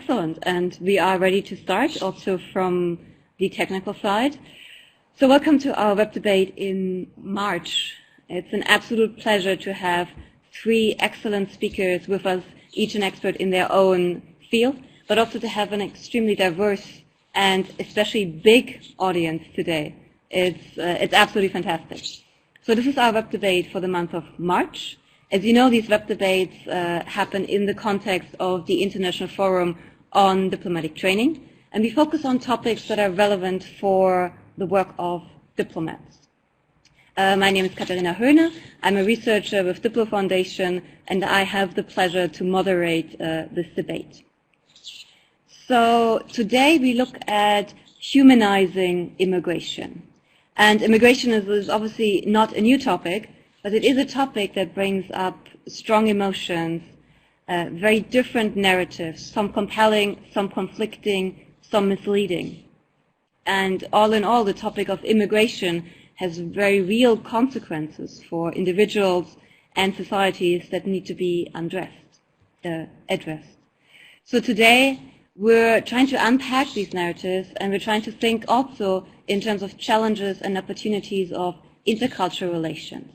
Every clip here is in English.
Excellent, and we are ready to start also from the technical side. So welcome to our web debate in March. It's an absolute pleasure to have three excellent speakers with us, each an expert in their own field, but also to have an extremely diverse and especially big audience today. It's absolutely fantastic. So this is our web debate for the month of March. As you know, these web debates happen in the context of the International Forum on Diplomatic Training, and we focus on topics that are relevant for the work of diplomats. My name is Katharina Höhne. I'm a researcher with DiploFoundation, and I have the pleasure to moderate this debate. So today we look at humanizing immigration. And immigration is obviously not a new topic, but it is a topic that brings up strong emotions, very different narratives, some compelling, some conflicting, some misleading. And all in all, the topic of immigration has very real consequences for individuals and societies that need to be addressed. So today, we're trying to unpack these narratives, and we're trying to think also in terms of challenges and opportunities of intercultural relations.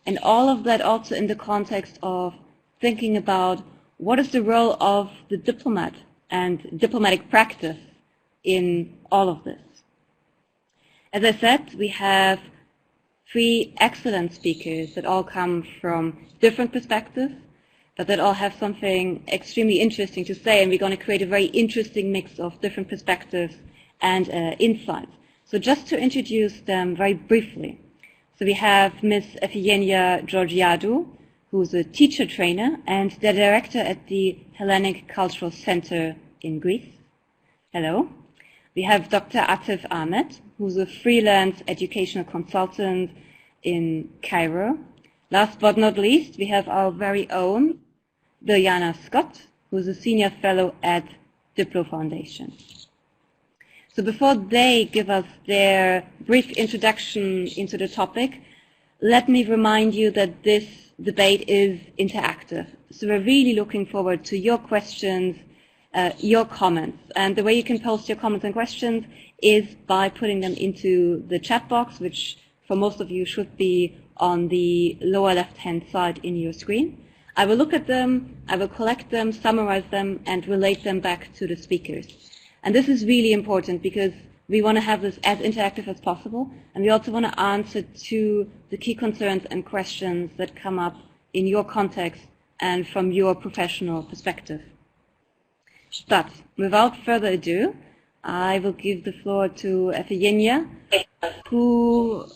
And all of that also in the context of thinking about what is the role of the diplomat and diplomatic practice in all of this. As I said, we have three excellent speakers that all come from different perspectives, but that all have something extremely interesting to say, and we're going to create a very interesting mix of different perspectives and insights. So just to introduce them very briefly. So we have Ms. Ifigenia Georgiadou, who's a teacher trainer and the director at the Hellenic Cultural Center in Greece. Hello. We have Dr. Atef Ahmed, who's a freelance educational consultant in Cairo. Last but not least, we have our very own Biljana, who's a senior fellow at DiploFoundation. So before they give us their brief introduction into the topic, let me remind you that this debate is interactive. So we're really looking forward to your questions, your comments. And the way you can post your comments and questions is by putting them into the chat box, which for most of you should be on the lower left-hand side in your screen. I will look at them, I will collect them, summarize them, and relate them back to the speakers. And this is really important because we want to have this as interactive as possible, and we also want to answer to the key concerns and questions that come up in your context and from your professional perspective. But without further ado, I will give the floor to Ifigenia, who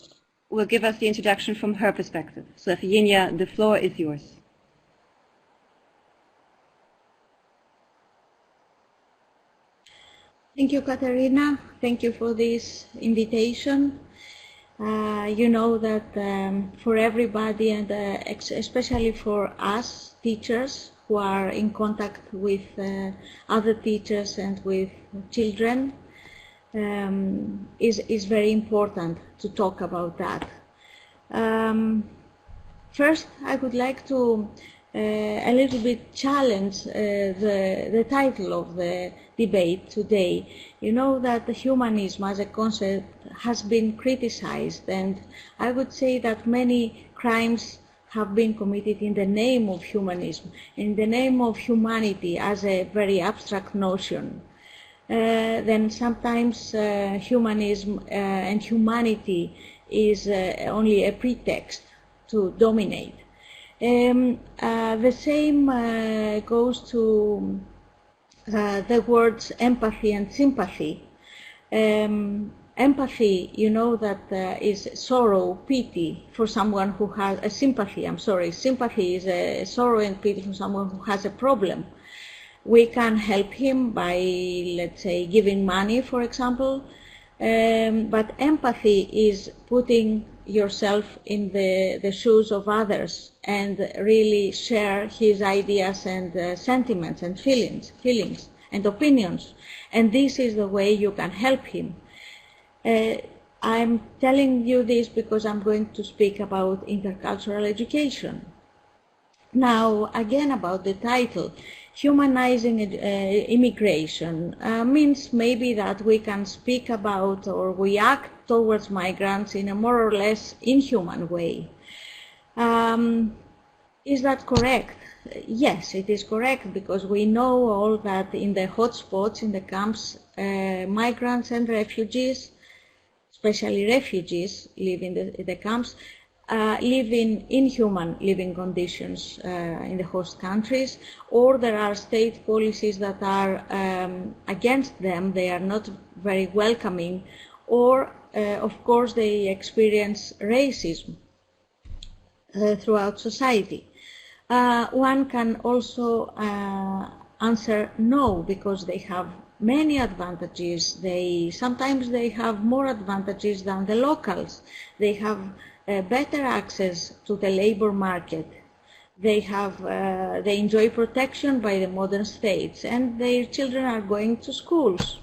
will give us the introduction from her perspective. So Ifigenia, the floor is yours. Thank you, Katharina. Thank you for this invitation. You know that for everybody, and especially for us teachers who are in contact with other teachers and with children, is very important to talk about that. First, I would like to a little bit challenge the title of the debate today. You know that the humanism as a concept has been criticized, and I would say that many crimes have been committed in the name of humanism, in the name of humanity as a very abstract notion. Then sometimes humanism and humanity is only a pretext to dominate. The same goes to the words empathy and sympathy. Empathy, you know, that is sorrow, pity for someone who has a sympathy. Sympathy is a sorrow and pity for someone who has a problem. We can help him by, let's say, giving money, for example. But empathy is putting yourself in the shoes of others and really share his ideas and sentiments and feelings and opinions. And this is the way you can help him. I'm telling you this because I'm going to speak about intercultural education. Now, again about the title. Humanizing immigration means maybe that we can speak about or we act towards migrants in a more or less inhuman way. Is that correct? Yes, it is correct, because we know all that in the hotspots, in the camps, migrants and refugees, especially refugees live in the camps, live in inhuman living conditions in the host countries, or there are state policies that are against them, they are not very welcoming, or of course they experience racism throughout society. One can also answer no, because they have many advantages. Sometimes they have more advantages than the locals. They have better access to the labor market. They enjoy protection by the modern states, and their children are going to schools,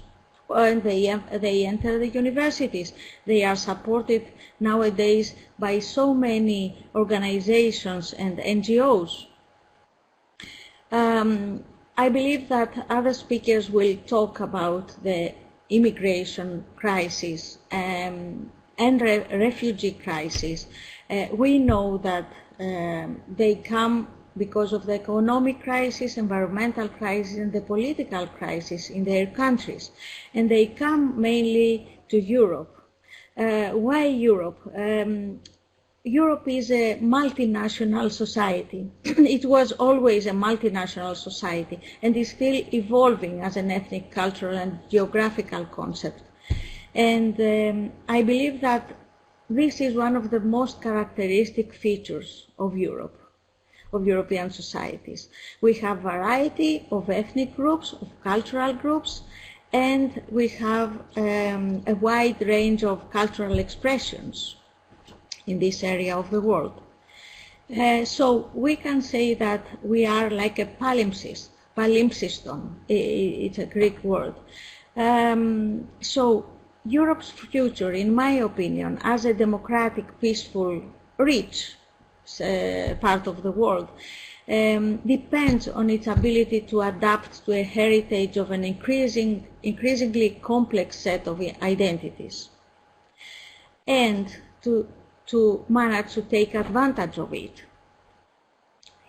and they enter the universities. They are supported nowadays by so many organizations and NGOs. I believe that other speakers will talk about the immigration crisis and refugee crisis. We know that they come because of the economic crisis, environmental crisis, and the political crisis in their countries. And they come mainly to Europe. Why Europe? Europe is a multinational society. It was always a multinational society and is still evolving as an ethnic, cultural, and geographical concept. And I believe that this is one of the most characteristic features of Europe, of European societies. We have variety of ethnic groups, of cultural groups, and we have a wide range of cultural expressions in this area of the world. So we can say that we are like a palimpseston, it's a Greek word. So Europe's future, in my opinion, as a democratic, peaceful, rich part of the world, depends on its ability to adapt to a heritage of an increasingly complex set of identities, and to manage to take advantage of it.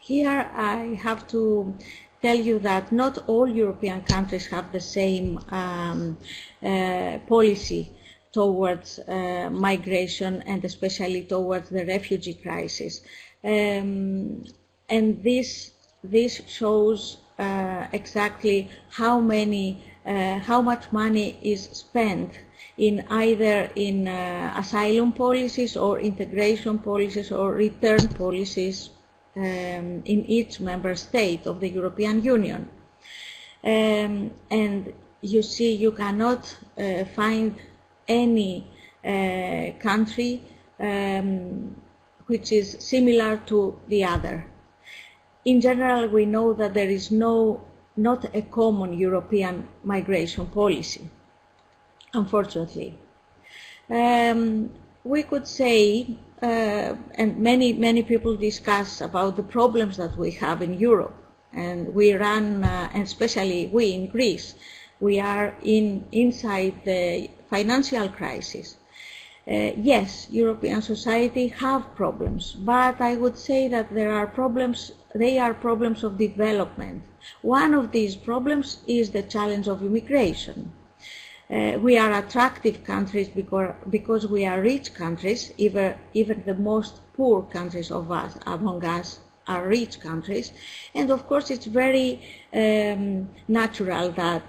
Here I have to tell you that not all European countries have the same policy towards migration, and especially towards the refugee crisis. And this shows exactly how much money is spent in either in asylum policies or integration policies or return policies in each member state of the European Union. And you see, you cannot find any country which is similar to the other. In general, we know that there is not a common European migration policy, unfortunately. We could say, and many people discuss about the problems that we have in Europe, and we run, and especially we in Greece, we are inside the financial crisis. Yes, European society have problems, but I would say that they are problems of development. One of these problems is the challenge of immigration. We are attractive countries because we are rich countries. Even the most poor countries among us are rich countries. And of course it's very natural that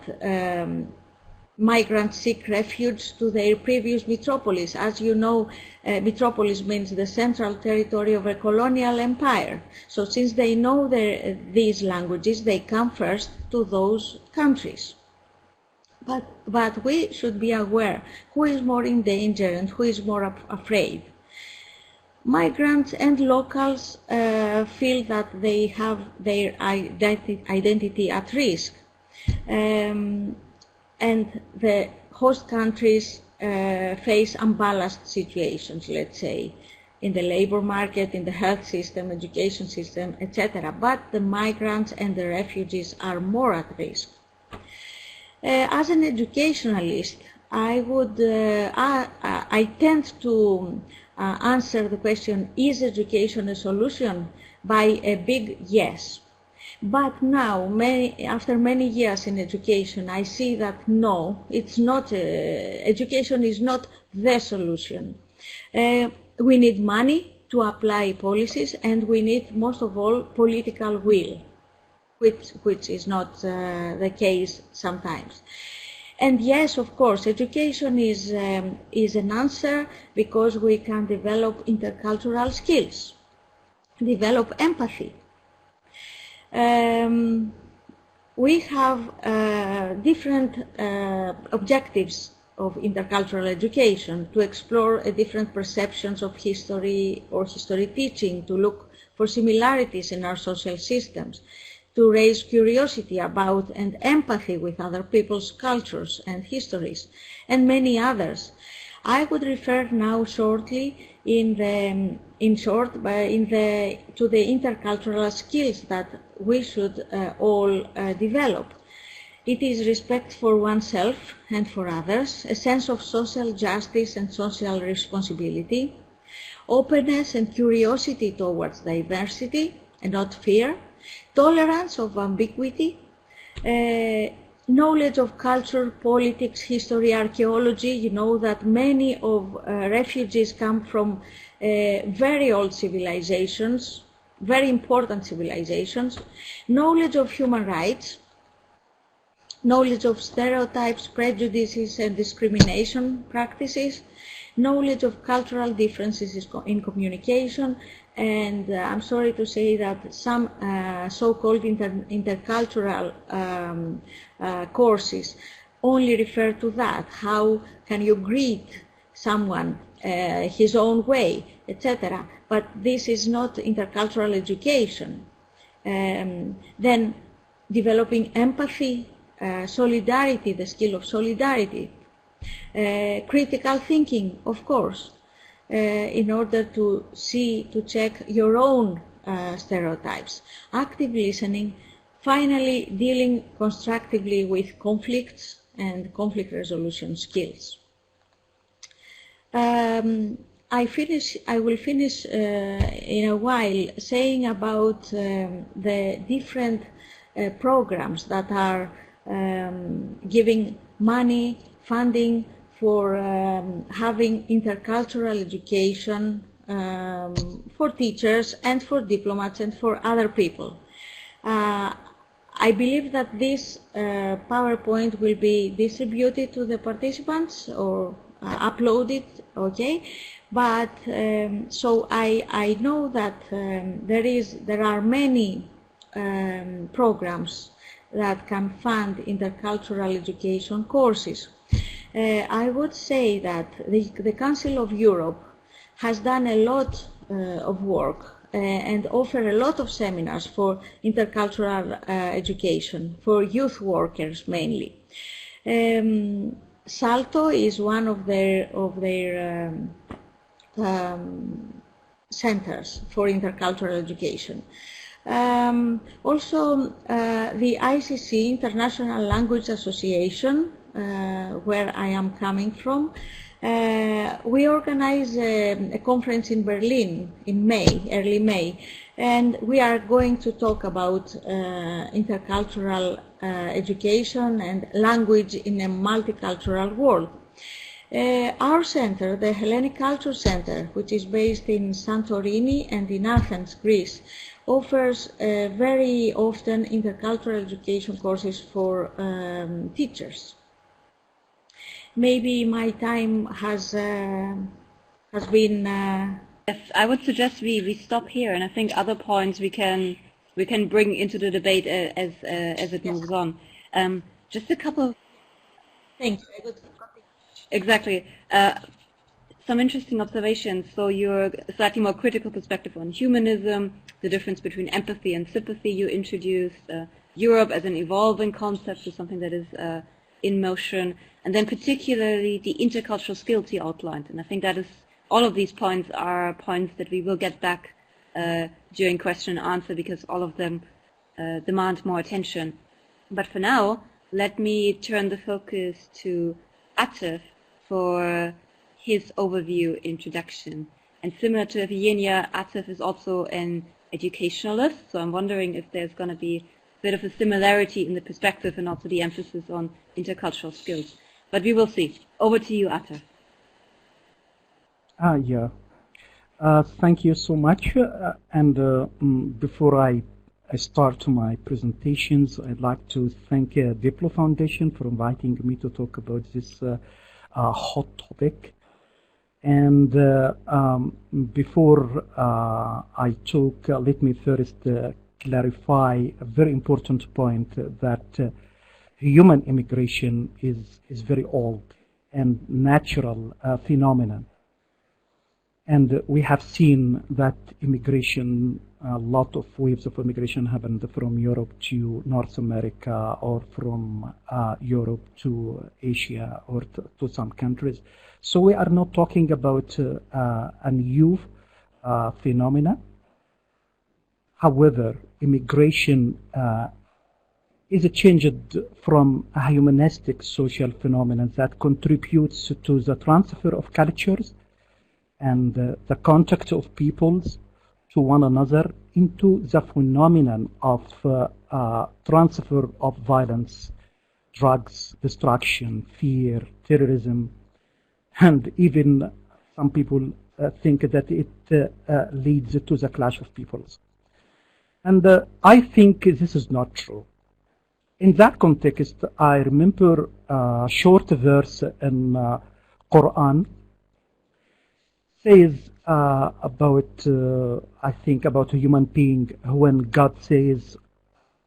migrants seek refuge to their previous metropolis. As you know, metropolis means the central territory of a colonial empire. So since they know these languages, they come first to those countries. But we should be aware who is more in danger and who is more afraid. Migrants and locals feel that they have their identity at risk. And the host countries face unbalanced situations, let's say. in the labor market, in the health system, education system, etc. But the migrants and the refugees are more at risk. As an educationalist, I tend to answer the question, is education a solution, by a big yes. But now, after many years in education, I see that no, it's not. Education is not the solution. We need money to apply policies, and we need, most of all, political will, which is not the case sometimes. And yes, of course, education is an answer, because we can develop intercultural skills, develop empathy. We have different objectives of intercultural education: to explore different perceptions of history or history teaching, to look for similarities in our social systems, to raise curiosity about and empathy with other people's cultures and histories, and many others. I would refer now shortly to the intercultural skills that we should all develop. It is respect for oneself and for others, a sense of social justice and social responsibility, openness and curiosity towards diversity and not fear, tolerance of ambiguity, knowledge of culture, politics, history, archaeology. You know that many of refugees come from very old civilizations, very important civilizations, knowledge of human rights, knowledge of stereotypes, prejudices and discrimination practices, knowledge of cultural differences in communication, and I'm sorry to say that some so-called intercultural courses only refer to that. How can you greet someone his own way, etc. But this is not intercultural education. Then developing empathy, solidarity, the skill of solidarity, critical thinking, of course, in order to check your own stereotypes, active listening, finally dealing constructively with conflicts and conflict resolution skills. I will finish in a while saying about the different programs that are giving money, funding for having intercultural education for teachers and for diplomats and for other people. I believe that this PowerPoint will be distributed to the participants or uploaded, okay? But so I know that there are many programs that can fund intercultural education courses. I would say that the Council of Europe has done a lot of work and offer a lot of seminars for intercultural education for youth workers mainly. SALTO is one of their centers for intercultural education. Also, the ICC, International Language Association, where I am coming from, we organize a conference in Berlin in May, early May, and we are going to talk about intercultural education and language in a multicultural world. Our center, the Hellenic Culture Center, which is based in Santorini and in Athens, Greece, offers very often intercultural education courses for teachers. Maybe my time has been. Yes, I would suggest we stop here, and I think other points we can bring into the debate as it moves on. Just a couple. Thank you. Exactly. Some interesting observations. So your slightly more critical perspective on humanism, the difference between empathy and sympathy you introduced, Europe as an evolving concept to something that is in motion, and then particularly the intercultural skills you outlined. And I think that is all of these points are points that we will get back during question and answer, because all of them demand more attention. But for now, let me turn the focus to Atef for his overview introduction. And similar to Ifigenia, Atef is also an educationalist, so I'm wondering if there's going to be a bit of a similarity in the perspective and also the emphasis on intercultural skills. But we will see. Over to you, Atef. Thank you so much. Before I start my presentations, I'd like to thank DiploFoundation for inviting me to talk about this hot topic. And before I talk, let me first clarify a very important point, that human immigration is very old and natural phenomenon. And we have seen that immigration, a lot of waves of immigration happened from Europe to North America, or from Europe to Asia, or to some countries. So we are not talking about a new phenomena. However, immigration is changed from a humanistic social phenomenon that contributes to the transfer of cultures and the contact of peoples to one another, into the phenomenon of transfer of violence, drugs, destruction, fear, terrorism, and even some people think that it leads to the clash of peoples. And I think this is not true. In that context, I remember a short verse in Quran says about a human being, when God says,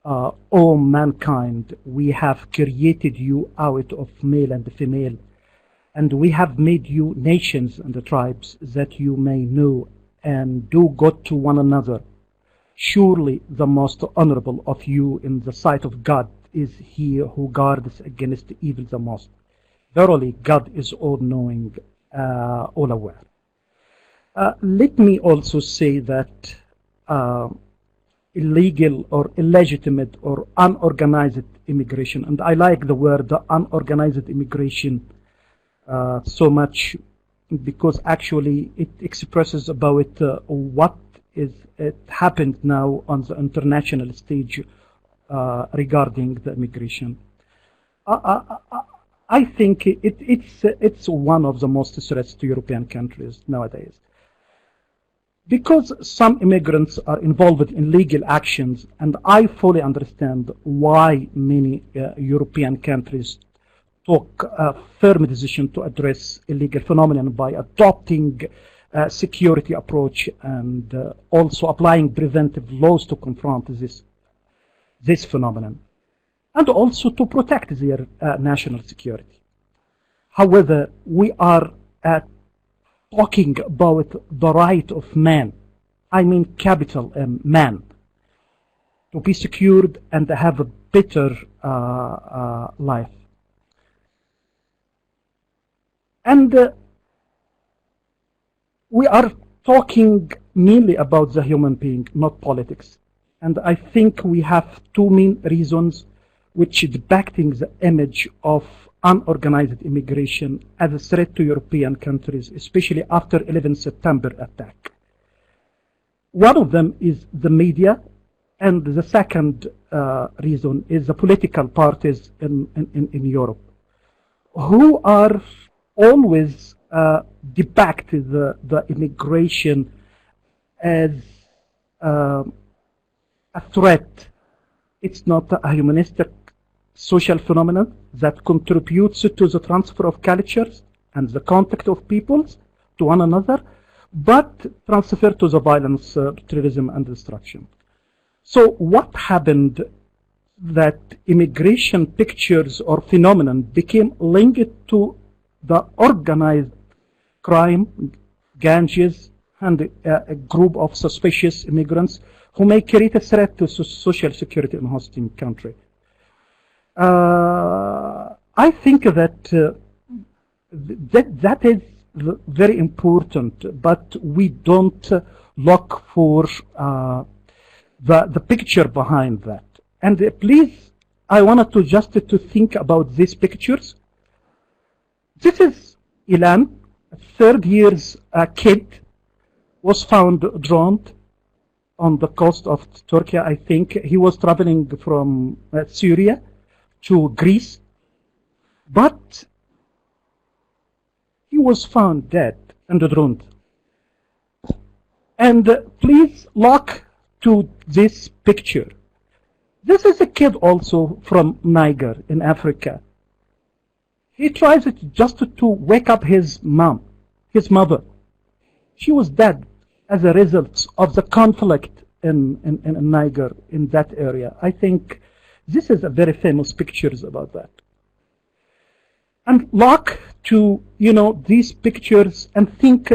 "O mankind, we have created you out of male and female, and we have made you nations and tribes, that you may know and do good to one another. Surely the most honorable of you in the sight of God is he who guards against evil the most. Verily, God is all-knowing, all-aware." Let me also say that illegal or illegitimate or unorganized immigration, and I like the word unorganized immigration so much, because actually it expresses about what it happened now on the international stage regarding the immigration. I think it's one of the most threats to European countries nowadays, because some immigrants are involved in legal actions, and I fully understand why many European countries took a firm decision to address illegal phenomenon by adopting a security approach and also applying preventive laws to confront this phenomenon, and also to protect their national security. However, we are talking about the right of man, I mean capital M, man, to be secured and have a better life. And we are talking mainly about the human being, not politics. And I think we have two main reasons which depicting the image of unorganized immigration as a threat to European countries, especially after 11 September attack. One of them is the media, and the second reason is the political parties in Europe, who are always depict the immigration as a threat. It's not a humanistic social phenomenon that contributes to the transfer of cultures and the contact of peoples to one another, but transfer to the violence, terrorism, and destruction. So what happened that immigration pictures or phenomenon became linked to the organized crime, gangs, and a group of suspicious immigrants who may create a threat to social security in hosting country. I think that that is very important, but we don't look for the picture behind that. And please, I wanted to just to think about these pictures. This is Ilan, a third year's kid, was found drowned on the coast of Turkey, I think. He was traveling from Syria to Greece, but he was found dead and drowned. And please look to this picture. This is a kid also from Niger in Africa. He tries just to wake up his mother. She was dead as a result of the conflict in Niger, in that area. I think this is a very famous pictures about that. And look to, these pictures and think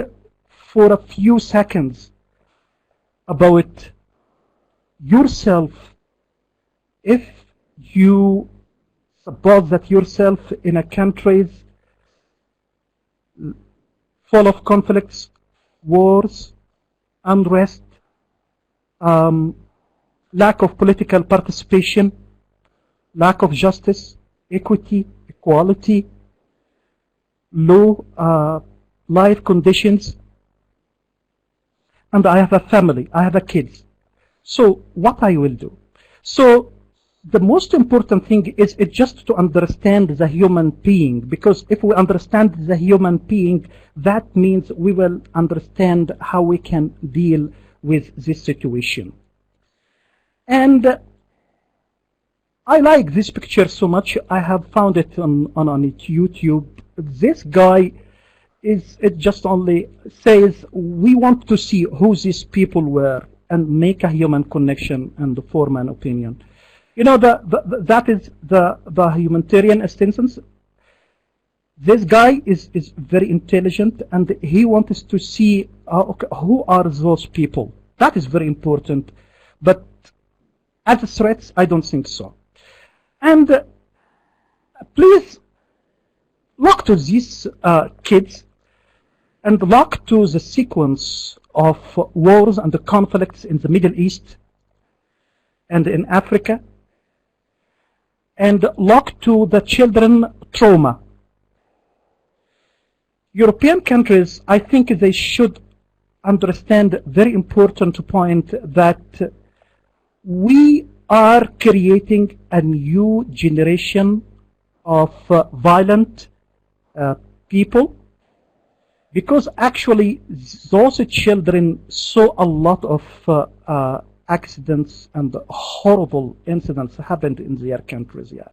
for a few seconds about yourself. If you suppose that yourself in a country full of conflicts, wars, unrest, lack of political participation, lack of justice, equity, equality, low life conditions, and I have a family, I have a kids. So what I will do? So the most important thing is just to understand the human being, because if we understand the human being, that means we will understand how we can deal with this situation. And I like this picture so much. I have found it on YouTube. This guy it just only says we want to see who these people were and make a human connection and form an opinion. That is the humanitarian instance. This guy is very intelligent, and he wants to see who are those people. That is very important. But as threats, I don't think so. And please look to these kids and look to the sequence of wars and the conflicts in the Middle East and in Africa, and look to the children trauma. European countries, I think they should understand very important point that we are creating a new generation of violent people, because actually those children saw a lot of accidents and horrible incidents happened in their countries. Yeah,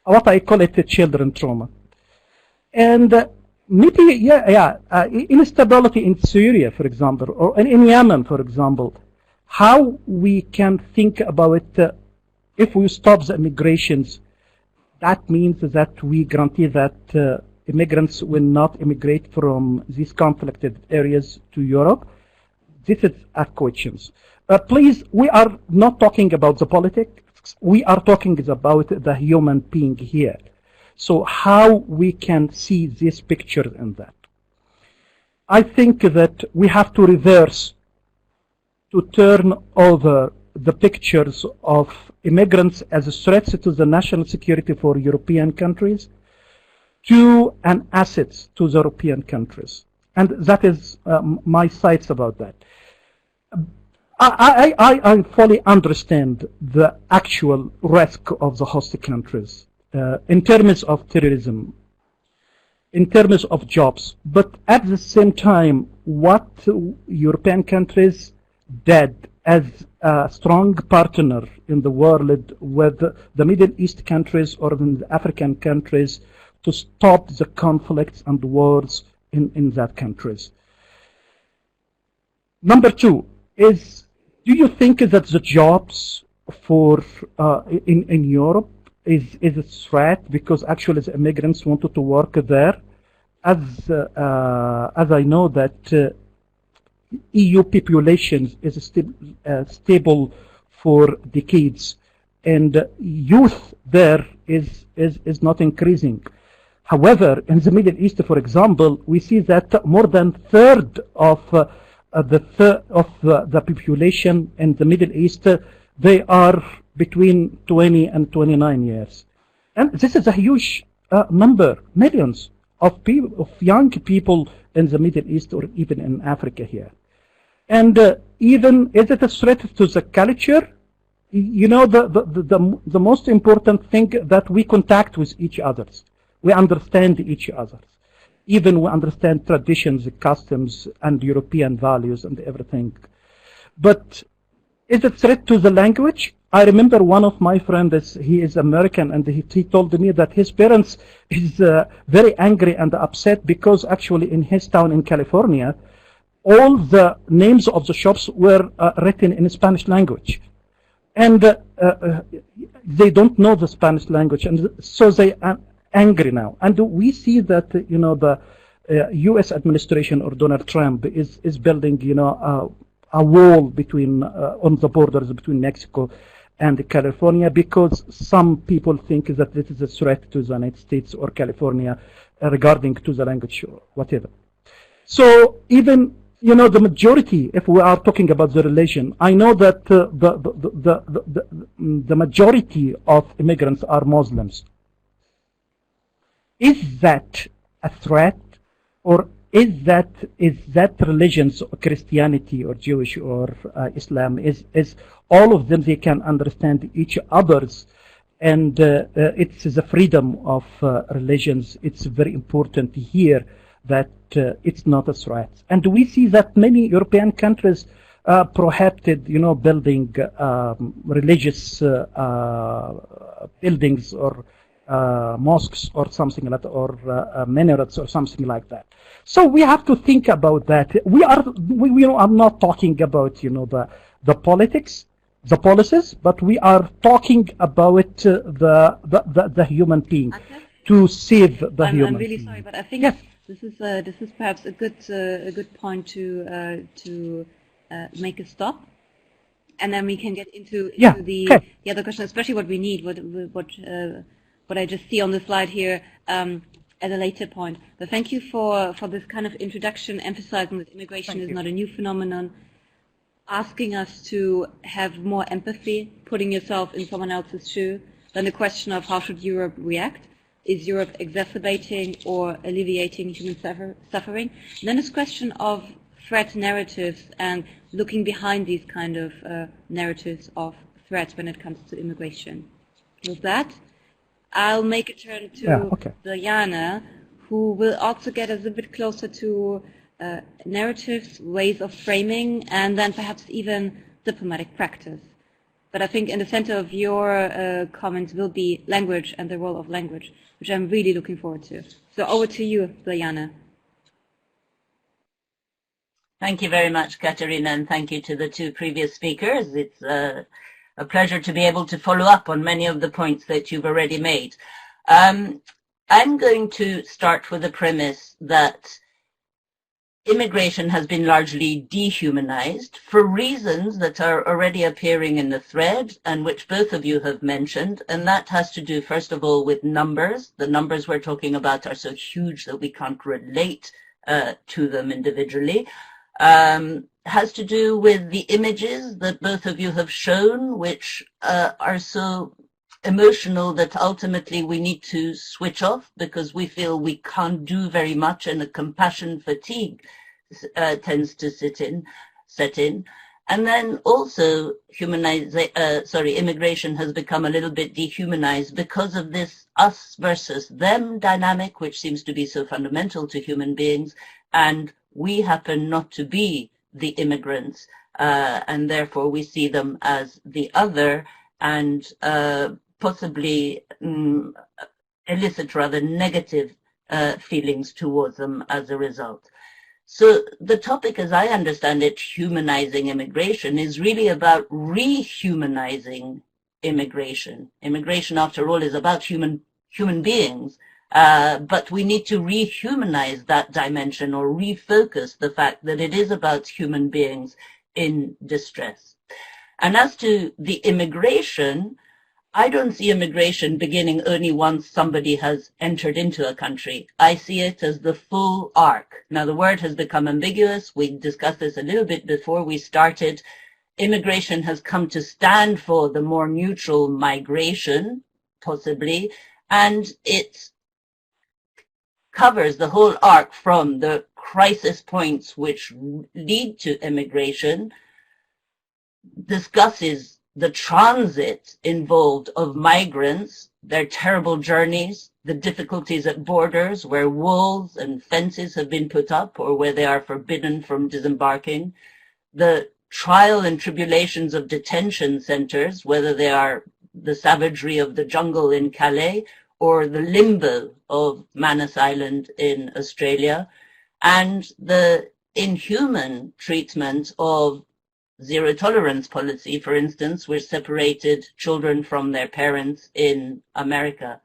what I call it children trauma. And maybe instability in Syria, for example, or in Yemen, for example. How we can think about it if we stop the immigrations, that means that we guarantee that immigrants will not immigrate from these conflicted areas to Europe. This is a question. Please, we are not talking about the politics. We are talking about the human being here. So how we can see this picture in that? I think that we have to reverse, to turn over the pictures of immigrants as threats to the national security for European countries to an asset to the European countries. And that is my sights about that. I fully understand the actual risk of the host countries in terms of terrorism, in terms of jobs. But at the same time, what European countries did as a strong partner in the world with the Middle East countries or the African countries to stop the conflicts and wars in that countries. Number two is, do you think that the jobs for in Europe is a threat because actually the immigrants wanted to work there? As I know that EU population is stable for decades, and youth there is not increasing. However, in the Middle East, for example, we see that more than third of the population in the Middle East, they are between 20 and 29 years. And this is a huge number, millions of people, of young people in the Middle East or even in Africa here. And even, is it a threat to the culture? You know, the most important thing that we contact with each other. We understand each other. Even we understand traditions, customs, and European values and everything. But is it a threat to the language? I remember one of my friends, he is American, and he told me that his parents is very angry and upset because actually in his town in California, all the names of the shops were written in Spanish language. And they don't know the Spanish language, and so they are angry now. And we see that, you know, the U.S. administration or Donald Trump is building, you know, a wall between on the borders between Mexico and California, because some people think that this is a threat to the United States or California regarding to the language or whatever. So even, you know, the majority, if we are talking about the religion, I know that the majority of immigrants are Muslims. Is that a threat, or is that religions, Christianity or Jewish or Islam, is all of them, they can understand each other's, and it's the freedom of religions. It's very important here that it's not a threat. And we see that many European countries prohibited, you know, building religious buildings or mosques or something like that, or minarets or something like that. So we have to think about that. We are not talking about, you know, the politics, the policies, but we are talking about the human being, to save the human. I'm really sorry, but I think yes. This is perhaps a good point to make a stop, and then we can get into the other question, especially what we need, what I just see on the slide here at a later point. But thank you for this kind of introduction, emphasizing that immigration is not a new phenomenon, asking us to have more empathy, putting yourself in someone else's shoe, then the question of how should Europe react. Is Europe exacerbating or alleviating human suffering? And then this question of threat narratives and looking behind these kind of narratives of threats when it comes to immigration. With that, I'll make a turn to Biljana, who will also get us a bit closer to narratives, ways of framing, and then perhaps even diplomatic practice. But I think in the center of your comments will be language and the role of language, which I'm really looking forward to. So over to you, Biljana. Thank you very much, Katerina, and thank you to the two previous speakers. It's a pleasure to be able to follow up on many of the points that you've already made. I'm going to start with the premise that immigration has been largely dehumanized for reasons that are already appearing in the thread and which both of you have mentioned, and that has to do, first of all, with numbers. The numbers we're talking about are so huge that we can't relate to them individually. Has to do with the images that both of you have shown, which are so emotional that ultimately we need to switch off because we feel we can't do very much, and a compassion fatigue tends to set in. And then also immigration has become a little bit dehumanized because of this us versus them dynamic, which seems to be so fundamental to human beings, and we happen not to be the immigrants, and therefore we see them as the other, and possibly elicit rather negative feelings towards them as a result. So the topic, as I understand it, humanizing immigration, is really about rehumanizing immigration. Immigration, after all, is about human beings, but we need to rehumanize that dimension, or refocus the fact that it is about human beings in distress. And as to the immigration, I don't see immigration beginning only once somebody has entered into a country. I see it as the full arc. Now, the word has become ambiguous. We discussed this a little bit before we started. Immigration has come to stand for the more neutral migration, possibly, and it covers the whole arc from the crisis points which lead to immigration, discusses the transit involved of migrants, their terrible journeys, the difficulties at borders where walls and fences have been put up or where they are forbidden from disembarking, the trial and tribulations of detention centers, whether they are the savagery of the jungle in Calais or the limbo of Manus Island in Australia, and the inhuman treatment of zero tolerance policy, for instance, which separated children from their parents in America.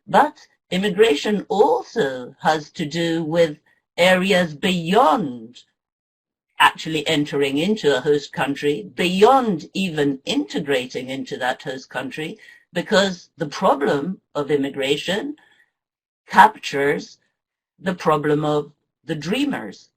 But immigration also has to do with areas beyond actually entering into a host country, beyond even integrating into that host country, because the problem of immigration captures the problem of the dreamers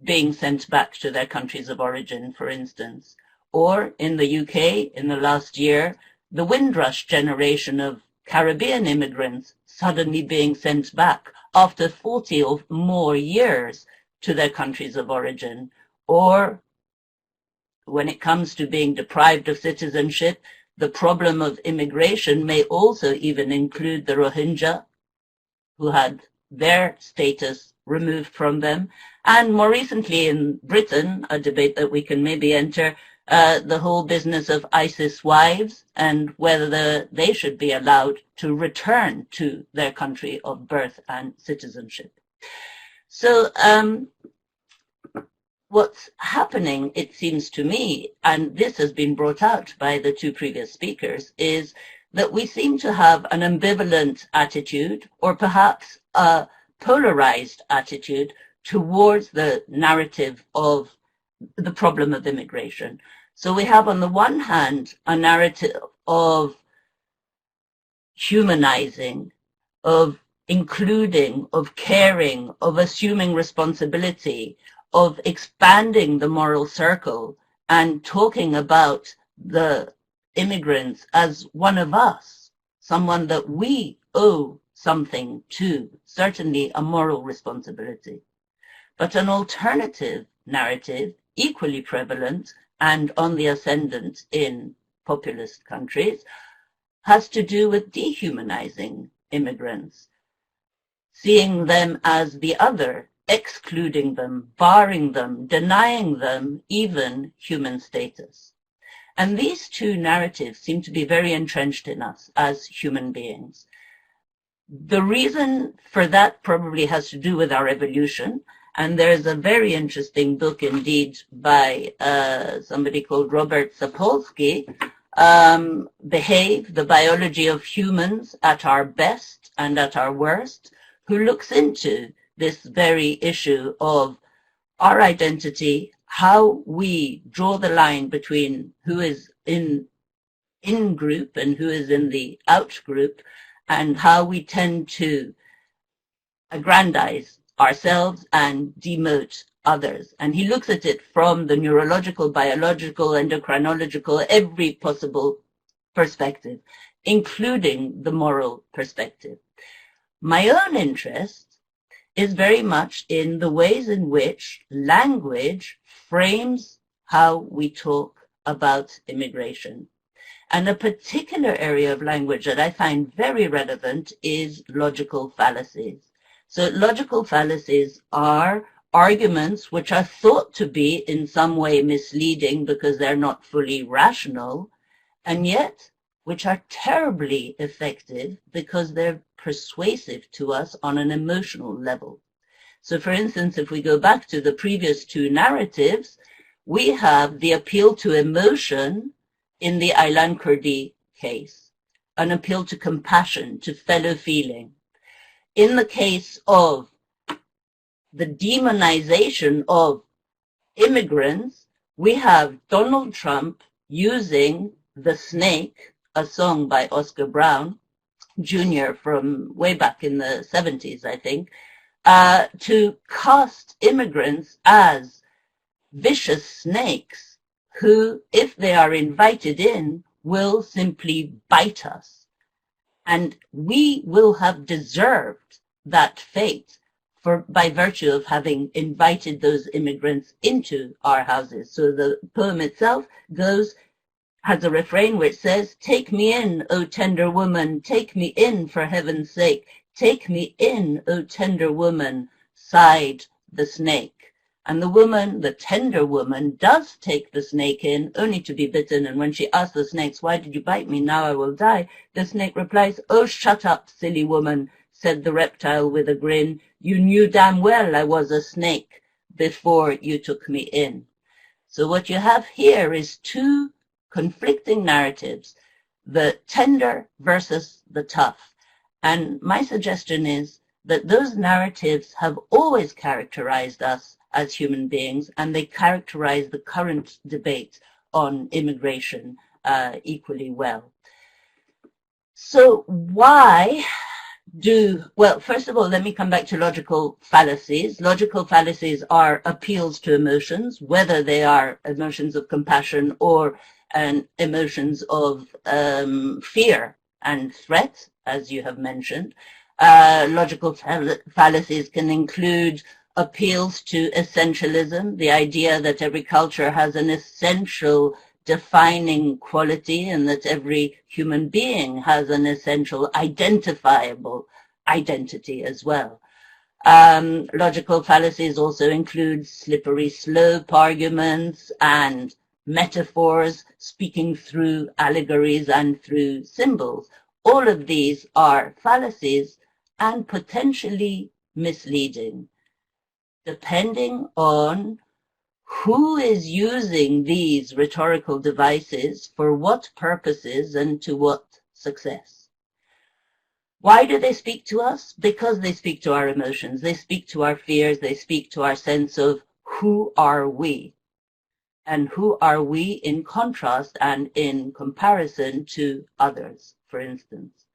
being sent back to their countries of origin, for instance. Or in the UK, in the last year, the Windrush generation of Caribbean immigrants suddenly being sent back after 40 or more years to their countries of origin. Or when it comes to being deprived of citizenship, the problem of immigration may also even include the Rohingya, who had their status removed from them. And more recently in Britain, a debate that we can maybe enter, the whole business of ISIS wives and whether they should be allowed to return to their country of birth and citizenship. So what's happening, it seems to me, and this has been brought out by the two previous speakers, is that we seem to have an ambivalent attitude, or perhaps a polarized attitude, towards the narrative of the problem of immigration. So we have on the one hand a narrative of humanizing, of including, of caring, of assuming responsibility, of expanding the moral circle and talking about the immigrants as one of us, someone that we owe something to, certainly a moral responsibility. But an alternative narrative, equally prevalent and on the ascendant in populist countries, has to do with dehumanizing immigrants, seeing them as the other, excluding them, barring them, denying them even human status. And these two narratives seem to be very entrenched in us as human beings. The reason for that probably has to do with our evolution. And there's a very interesting book indeed by somebody called Robert Sapolsky, Behave, the Biology of Humans at Our Best and at Our Worst, who looks into this very issue of our identity, how we draw the line between who is in group and who is in the out group, and how we tend to aggrandize ourselves and demote others. And he looks at it from the neurological, biological, endocrinological, every possible perspective, including the moral perspective. My own interest is very much in the ways in which language frames how we talk about immigration. And a particular area of language that I find very relevant is logical fallacies. So logical fallacies are arguments which are thought to be in some way misleading because they're not fully rational, and yet which are terribly effective because they're persuasive to us on an emotional level. So for instance, if we go back to the previous two narratives, we have the appeal to emotion in the Aylan Kurdi case, an appeal to compassion, to fellow feeling. In the case of the demonization of immigrants, we have Donald Trump using the snake a song by Oscar Brown Jr. from way back in the 70s, I think, to cast immigrants as vicious snakes who, if they are invited in, will simply bite us. And we will have deserved that fate by virtue of having invited those immigrants into our houses. So the poem itself has a refrain which says, "Take me in, O tender woman, take me in for heaven's sake. Take me in, O tender woman," sighed the snake. And the woman, the tender woman, does take the snake in, only to be bitten. And when she asks the snakes, "Why did you bite me? Now I will die," the snake replies, "Oh, shut up, silly woman," said the reptile with a grin. "You knew damn well I was a snake before you took me in." So what you have here is two conflicting narratives, the tender versus the tough. And my suggestion is that those narratives have always characterized us as human beings, and they characterize the current debate on immigration equally well. So why well, first of all, let me come back to logical fallacies. Logical fallacies are appeals to emotions, whether they are emotions of compassion or emotions of fear and threat, as you have mentioned. Logical fallacies can include appeals to essentialism, the idea that every culture has an essential defining quality and that every human being has an essential identifiable identity as well. Logical fallacies also include slippery slope arguments and metaphors, speaking through allegories and through symbols. All of these are fallacies and potentially misleading, depending on who is using these rhetorical devices for what purposes and to what success. Why do they speak to us? Because they speak to our emotions, they speak to our fears, they speak to our sense of who are we? And who are we in contrast and in comparison to others, for instance.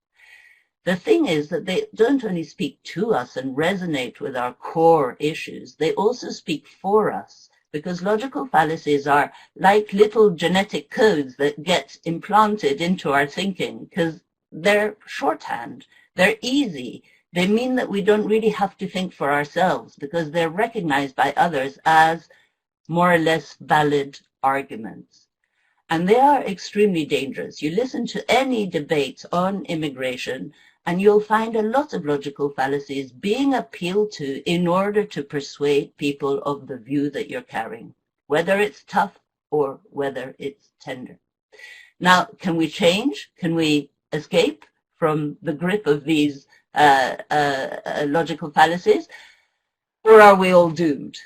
The thing is that they don't only speak to us and resonate with our core issues, they also speak for us, because logical fallacies are like little genetic codes that get implanted into our thinking, because they're shorthand, they're easy, they mean that we don't really have to think for ourselves, because they're recognized by others as more or less valid arguments. And they are extremely dangerous. You listen to any debate on immigration, and you'll find a lot of logical fallacies being appealed to in order to persuade people of the view that you're carrying, whether it's tough or whether it's tender. Now, can we change? Can we escape from the grip of these logical fallacies? Or are we all doomed?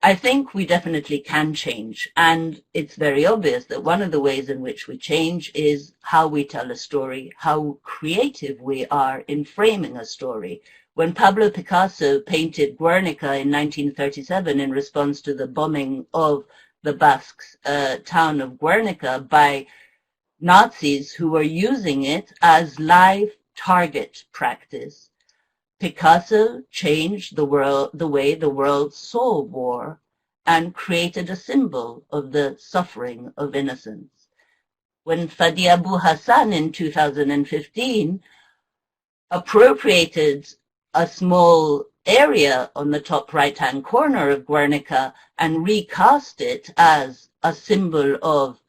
I think we definitely can change, and it's very obvious that one of the ways in which we change is how we tell a story, how creative we are in framing a story. When Pablo Picasso painted Guernica in 1937 in response to the bombing of the Basques' town of Guernica by Nazis who were using it as live target practice, Picasso changed the way the world saw war and created a symbol of the suffering of innocence. When Fadi Abu Hassan in 2015 appropriated a small area on the top right-hand corner of Guernica and recast it as a symbol of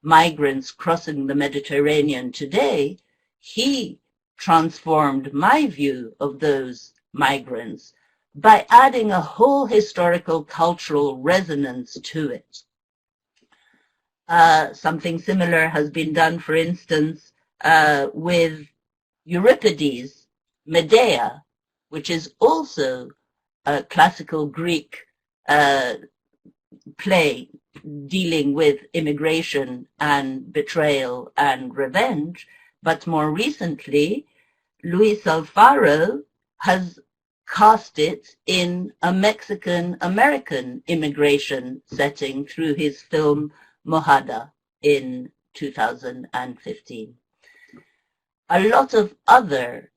migrants crossing the Mediterranean today, he transformed my view of those migrants by adding a whole historical cultural resonance to it. Something similar has been done, for instance, with Euripides' Medea, which is also a classical Greek play dealing with immigration and betrayal and revenge, but more recently, Luis Alfaro has cast it in a Mexican-American immigration setting through his film Mojada in 2015. a lot of other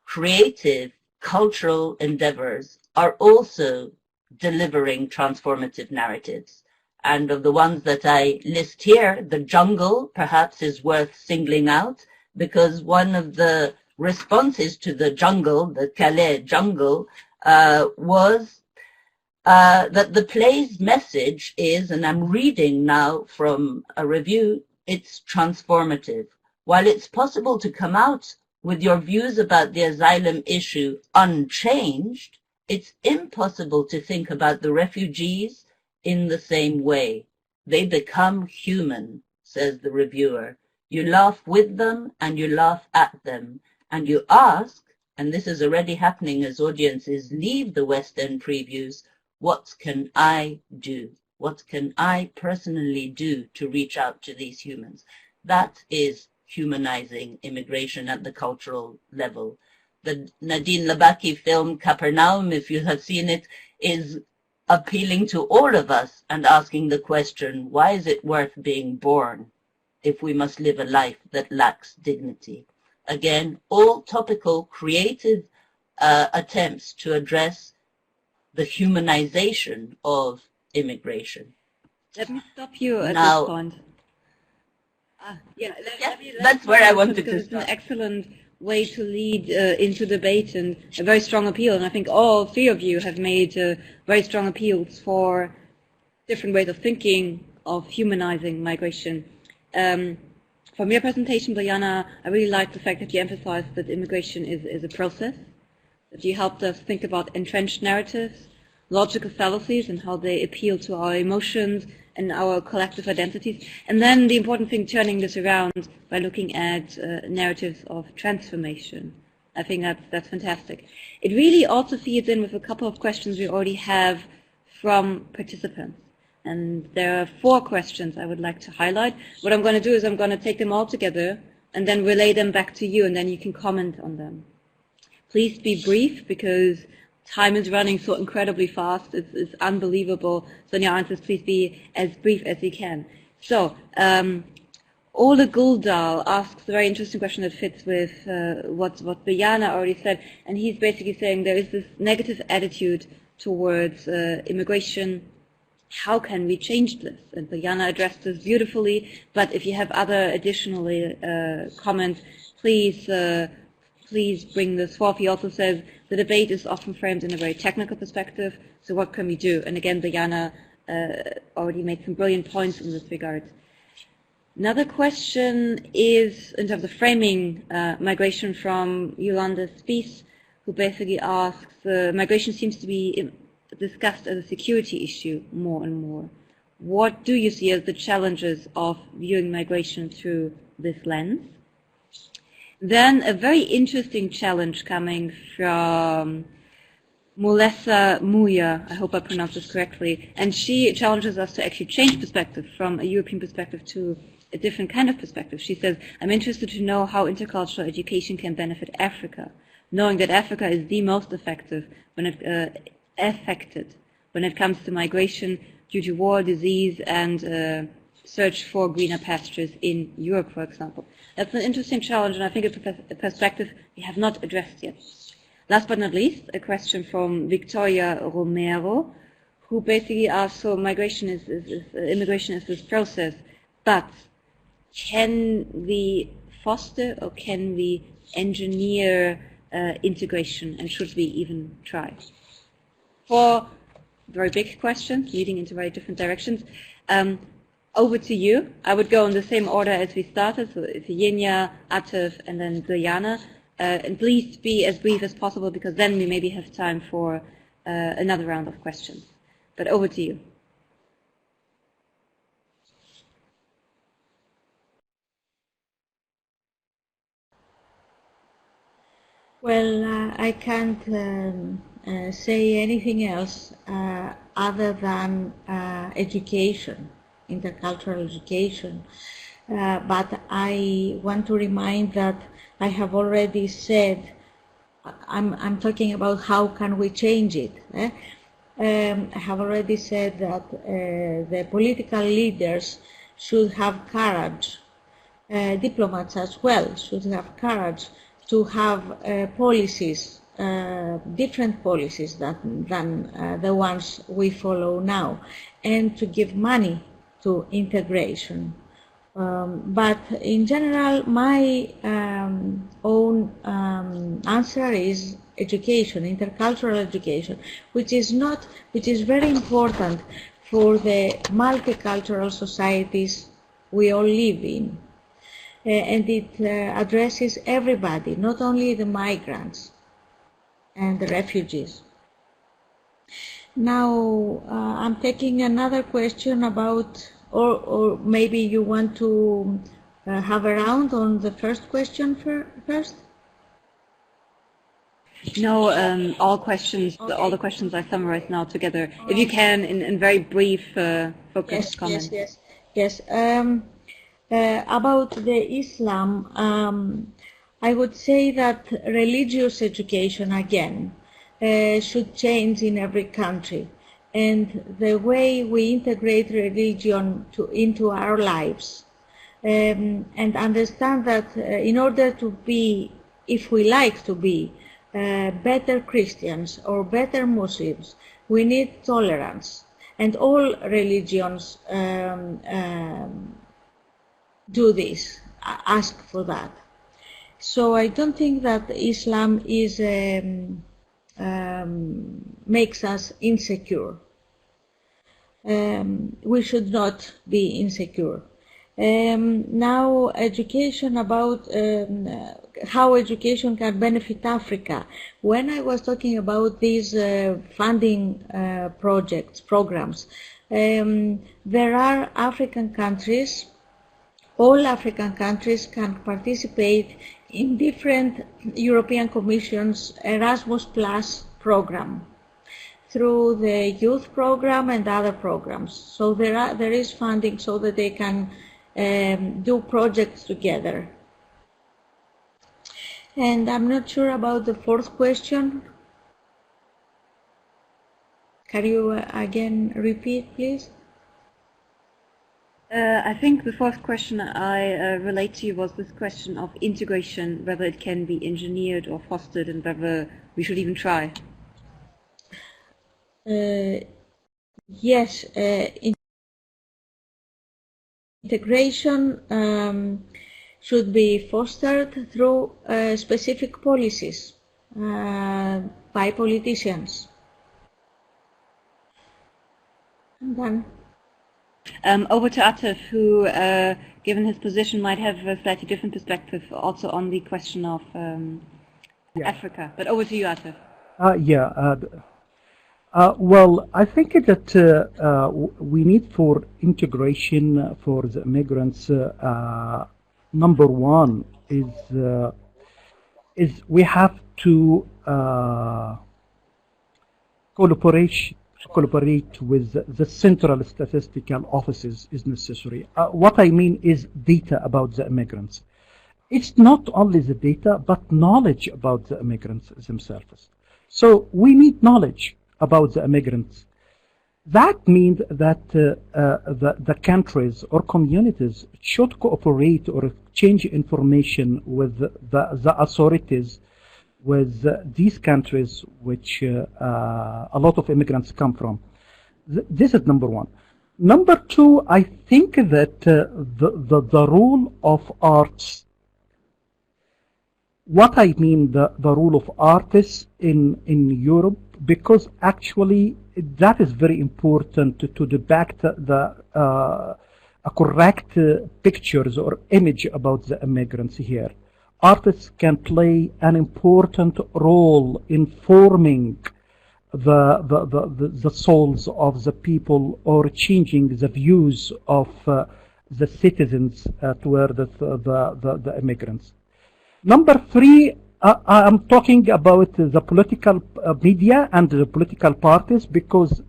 creative cultural endeavors are also delivering transformative narratives. And of the ones that I list here, the jungle perhaps is worth singling out, because one of the responses to the jungle, the Calais jungle, was that the play's message is, and I'm reading now from a review, it's transformative. While it's possible to come out with your views about the asylum issue unchanged, it's impossible to think about the refugees in the same way. They become human, says the reviewer. You laugh with them and you laugh at them, and you ask, and this is already happening as audiences leave the West End previews, what can I do? What can I personally do to reach out to these humans? That is humanizing immigration at the cultural level. The Nadine Labaki film Capernaum, if you have seen it, is appealing to all of us and asking the question, why is it worth being born if we must live a life that lacks dignity? Again, all topical, creative attempts to address the humanization of immigration. Let me stop you at Now, this point. That's where I wanted to It's start. an excellent way to lead into debate and a very strong appeal. And I think all three of you have made very strong appeals for different ways of thinking of humanizing migration. From your presentation, Biljana, I really liked the fact that you emphasized that immigration is a process, that you helped us think about entrenched narratives, logical fallacies and how they appeal to our emotions and our collective identities. And then the important thing, turning this around by looking at narratives of transformation. I think that's fantastic. It really also feeds in with a couple of questions we already have from participants. And there are 4 questions I would like to highlight. What I'm going to do is I'm going to take them all together and then relay them back to you, and then you can comment on them. Please be brief, because time is running so incredibly fast. It's unbelievable. So in your answers, please be as brief as you can. So, Ole Guldal asks a very interesting question that fits with what Biljana already said. And he's basically saying there is this negative attitude towards immigration. How can we change this? And Biljana addressed this beautifully. But if you have other additional comments, please bring this forth. He also says the debate is often framed in a very technical perspective, so what can we do? And again, Biljana already made some brilliant points in this regard. Another question is, in terms of framing migration, from Yolanda Spies, who basically asks, migration seems to be discussed as a security issue more and more. What do you see as the challenges of viewing migration through this lens? Then a very interesting challenge coming from Mulesa Muya, I hope I pronounced this correctly, and she challenges us to actually change perspective from a European perspective to a different kind of perspective. She says, I'm interested to know how intercultural education can benefit Africa, knowing that Africa is the most affected when it comes to migration due to war, disease, and search for greener pastures in Europe, for example. That's an interesting challenge, and I think it's a perspective we have not addressed yet. Last but not least, a question from Victoria Romero, who basically asks, so immigration is this process, but can we foster or can we engineer integration, and should we even try? 4 very big questions leading into very different directions. Over to you. I would go in the same order as we started, so Ifigenia, Atef, and then Biljana. And please be as brief as possible, because then we maybe have time for another round of questions. But over to you. Well, I can't say anything else other than education, intercultural education. But I want to remind that I have already said, I'm talking about how can we change it. I have already said that the political leaders should have courage diplomats as well should have courage to have policies, different policies than the ones we follow now, and to give money to integration. But in general, my own answer is education, intercultural education, which is very important for the multicultural societies we all live in. And it addresses everybody, not only the migrants and the refugees. Now, I'm taking another question about, or maybe you want to have a round on the first question first? No, all questions, okay. All the questions I summarized now together. If you can, in very brief, focused comments. Yes. About the Islam, I would say that religious education, again, should change in every country. And the way we integrate religion into our lives, and understand that in order to be, if we like to be, better Christians or better Muslims, we need tolerance. And all religions do this, ask for that. So I don't think that Islam is makes us insecure. We should not be insecure. Now, education about how education can benefit Africa. When I was talking about these funding programs, there are African countries. All African countries can participate in different European Commission's Erasmus Plus program through the youth program and other programs. So there is funding so that they can do projects together. And I'm not sure about the fourth question. Can you again repeat, please? I think the fourth question I relate to you was this question of integration, whether it can be engineered or fostered, and whether we should even try. Yes, integration should be fostered through specific policies by politicians. And then over to Atef, who, given his position, might have a slightly different perspective also on the question of Africa. But over to you, Atef. Well, I think that we need for integration for the immigrants, number one is we have to collaborate with the central statistical offices is necessary. What I mean is data about the immigrants. It's not only the data, but knowledge about the immigrants themselves. So we need knowledge about the immigrants. That means that the countries or communities should cooperate or exchange information with the authorities with these countries which a lot of immigrants come from. This is number one. Number two, I think that the role of arts, what I mean the role of artists in Europe, because actually that is very important to depict the correct pictures or image about the immigrants here. Artists can play an important role in forming the souls of the people or changing the views of the citizens toward the immigrants. Number three, I'm talking about the political media and the political parties, because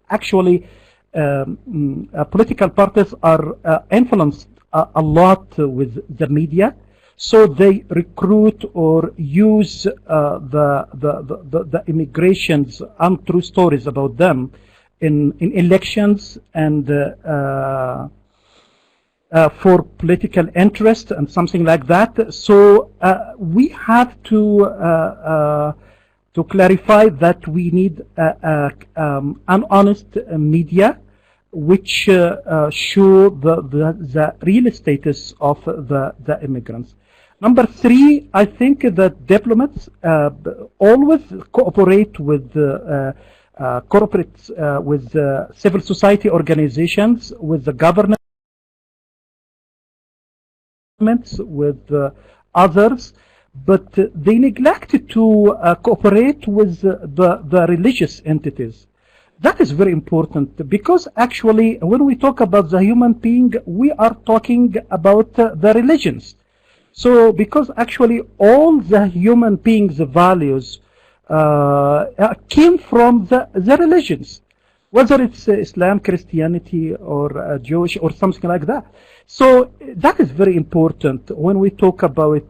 actually political parties are influenced a lot with the media. So they recruit or use the immigrations untrue stories about them in elections and for political interest and something like that. So we have to clarify that we need an honest media which show the real status of the immigrants. Number three, I think that diplomats always cooperate with corporates, with civil society organizations, with the government, with others, but they neglect to cooperate with the religious entities. That is very important, because actually when we talk about the human being, we are talking about the religions. So because actually all the human beings' values came from the religions, whether it's Islam, Christianity, or Jewish, or something like that. So that is very important when we talk about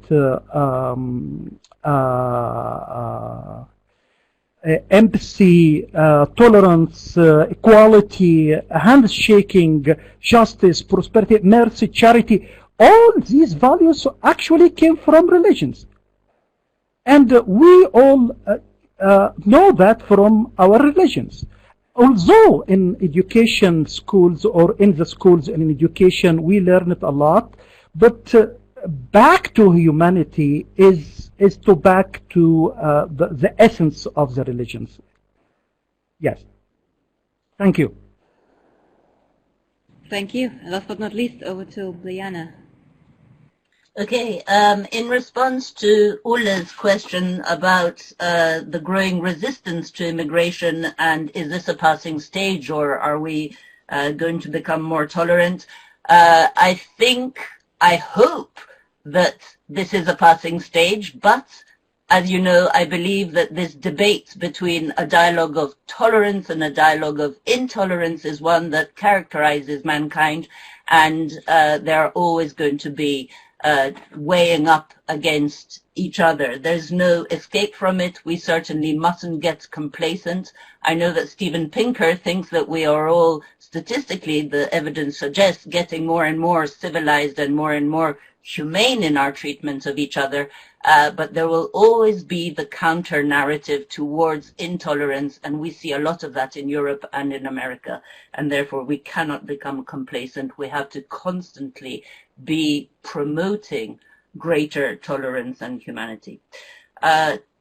empathy, tolerance, equality, handshaking, justice, prosperity, mercy, charity. All these values actually came from religions. And we all know that from our religions. Although in education schools, or in the schools and in education, we learn it a lot, but back to humanity is to back to the essence of the religions. Yes. Thank you. Thank you. Last but not least, over to Biljana. Okay, in response to Ulla's question about the growing resistance to immigration, and is this a passing stage, or are we going to become more tolerant? I hope that this is a passing stage, but as you know, I believe that this debate between a dialogue of tolerance and a dialogue of intolerance is one that characterizes mankind, and there are always going to be weighing up against each other. There's no escape from it. We certainly mustn't get complacent. I know that Steven Pinker thinks that we are all, statistically, the evidence suggests, getting more and more civilized and more humane in our treatment of each other, but there will always be the counter narrative towards intolerance, and we see a lot of that in Europe and in America, and therefore we cannot become complacent. We have to constantly be promoting greater tolerance and humanity.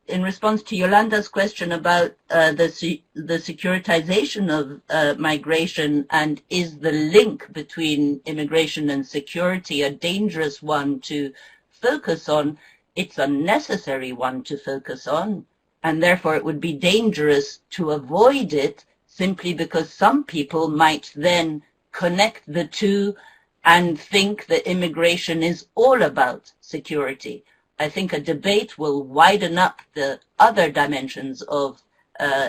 In response to Yolanda's question about the securitization of migration, and is the link between immigration and security a dangerous one to focus on, it's a necessary one to focus on, and therefore it would be dangerous to avoid it, simply because some people might then connect the two and think that immigration is all about security. I think a debate will widen up the other dimensions of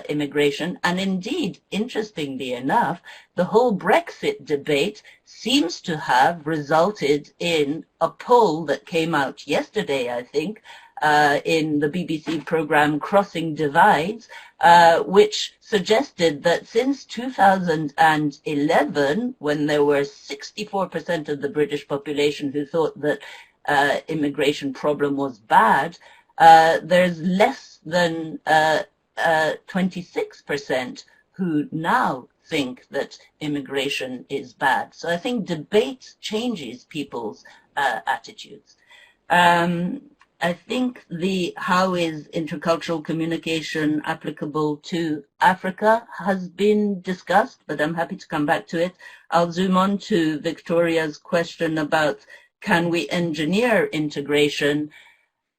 immigration, and indeed, interestingly enough, the whole Brexit debate seems to have resulted in a poll that came out yesterday, I think, in the BBC program Crossing Divides, which suggested that since 2011, when there were 64% of the British population who thought that immigration problem was bad, there's less than 26% who now think that immigration is bad. So I think debate changes people's attitudes. I think the how is intercultural communication applicable to Africa has been discussed, but I'm happy to come back to it. I'll zoom on to Victoria's question about can we engineer integration.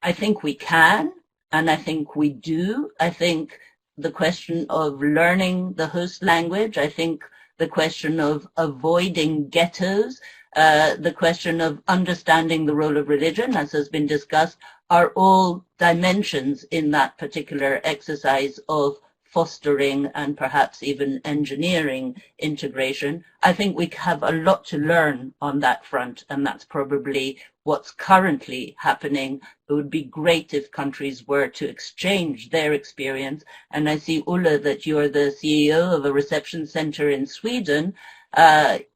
I think we can, and I think we do. I think the question of learning the host language, I think the question of avoiding ghettos, the question of understanding the role of religion, as has been discussed, are all dimensions in that particular exercise of fostering and perhaps even engineering integration. I think we have a lot to learn on that front, and that's probably what's currently happening. It would be great if countries were to exchange their experience. And I see, Ulla, that you're the CEO of a reception center in Sweden.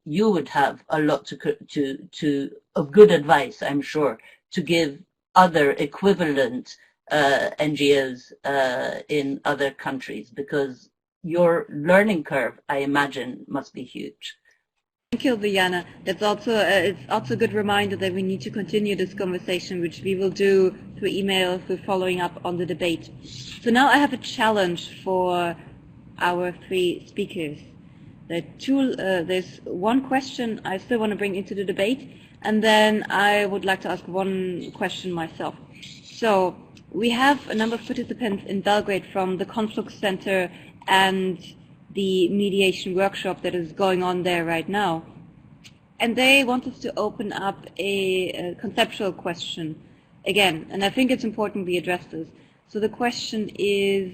you would have a lot of good advice, I'm sure, to give other equivalent NGOs in other countries, because your learning curve, I imagine, must be huge. Thank you, Biljana. That's also it's also a good reminder that we need to continue this conversation, which we will do through email, through following up on the debate. So now I have a challenge for our three speakers. There's one question I still want to bring into the debate, and then I would like to ask one question myself. So we have a number of participants in Belgrade from the Conflux Center and the mediation workshop that is going on there right now. And they want us to open up a conceptual question again, and I think it's important we address this. So the question is,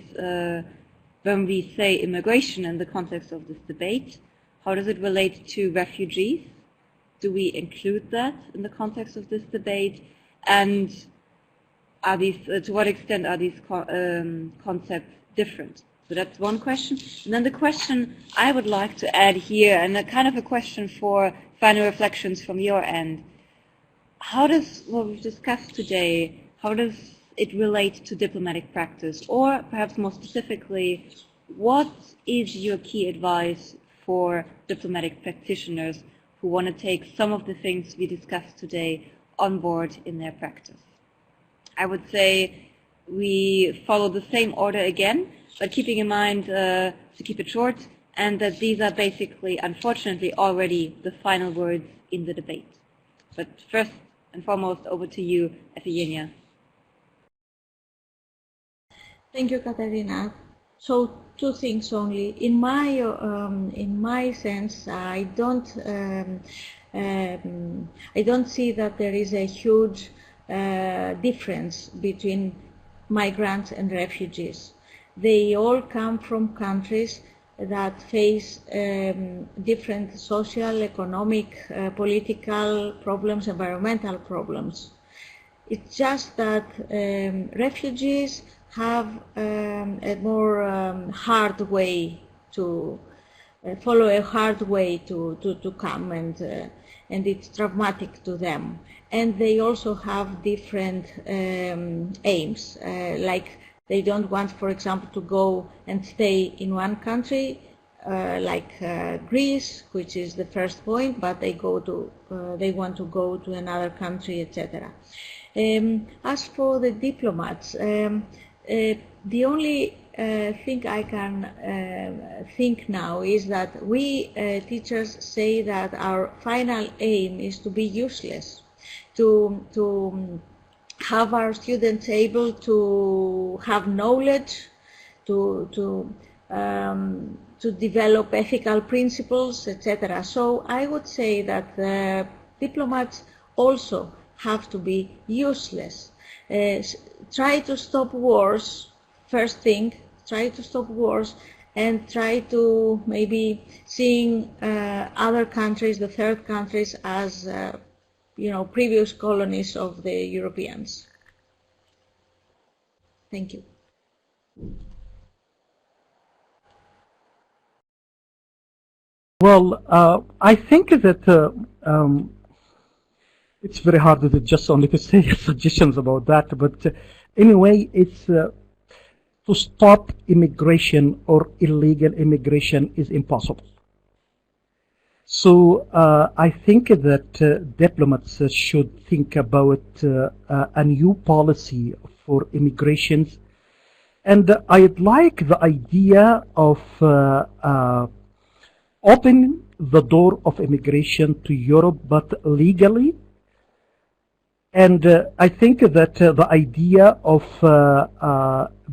when we say immigration in the context of this debate, how does it relate to refugees? Do we include that in the context of this debate? And are these, to what extent are these concepts different? So that's one question. And then the question I would like to add here, and a kind of a question for final reflections from your end. How does what we've discussed today, how does it relate to diplomatic practice? Or perhaps more specifically, what is your key advice for diplomatic practitioners who want to take some of the things we discussed today on board in their practice? I would say we follow the same order again, but keeping in mind to keep it short, and that these are basically, unfortunately, already the final words in the debate. But first and foremost, over to you, Ifigenia. Thank you, Katerina. So two things only. In my sense, I don't see that there is a huge difference between migrants and refugees. They all come from countries that face different social, economic, political problems, environmental problems. It's just that refugees have a more hard way to follow a hard way to come, and it's traumatic to them. And they also have different aims, like they don't want, for example, to go and stay in one country, like Greece, which is the first point, but they want to go to another country, etc. As for the diplomats, the only thing I can think now is that we teachers say that our final aim is to be useless, to have our students able to have knowledge, to develop ethical principles, etc. So I would say that diplomats also have to be useless. Try to stop wars, first thing, try to stop wars, and try to maybe seeing other countries, the third countries, as previous colonies of the Europeans. Thank you. Well, I think that it's very hard to just only to say suggestions about that, but anyway, it's to stop immigration or illegal immigration is impossible. So I think that diplomats should think about a new policy for immigrations, and I'd like the idea of opening the door of immigration to Europe, but legally. And I think that the idea of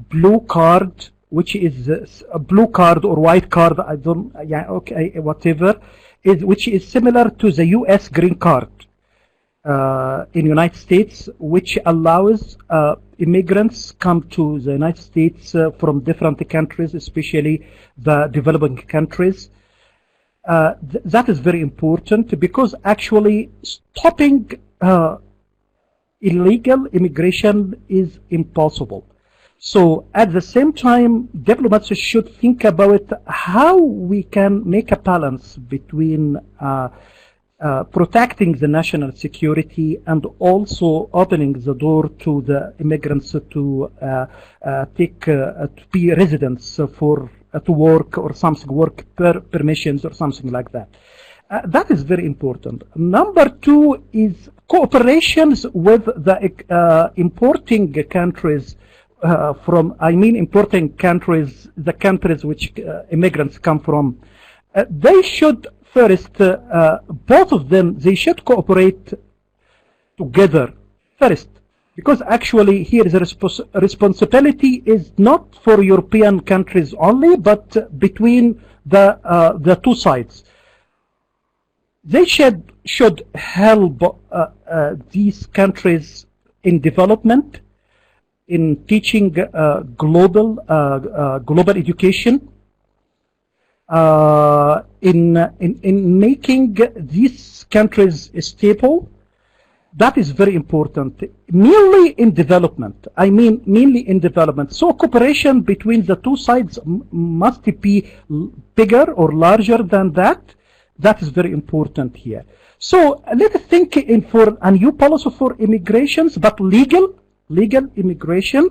blue card, which is a blue card or white card, I don't, yeah, okay, whatever, which is similar to the U.S. green card in United States, which allows immigrants come to the United States from different countries, especially the developing countries. That is very important, because actually stopping illegal immigration is impossible. So at the same time, diplomats should think about how we can make a balance between protecting the national security and also opening the door to the immigrants to be residents for to work or something, work permissions or something like that. That is very important. Number two is cooperations with the importing countries. Importing countries, the countries which immigrants come from. They should first, both of them, they should cooperate together first. Because actually here the responsibility is not for European countries only, but between the two sides. They should help these countries in development, in teaching global education, in making these countries stable. That is very important. Mainly in development. Mainly in development. So cooperation between the two sides must be bigger or larger than that. That is very important here. So let us think for a new policy for immigrations, but legal immigration,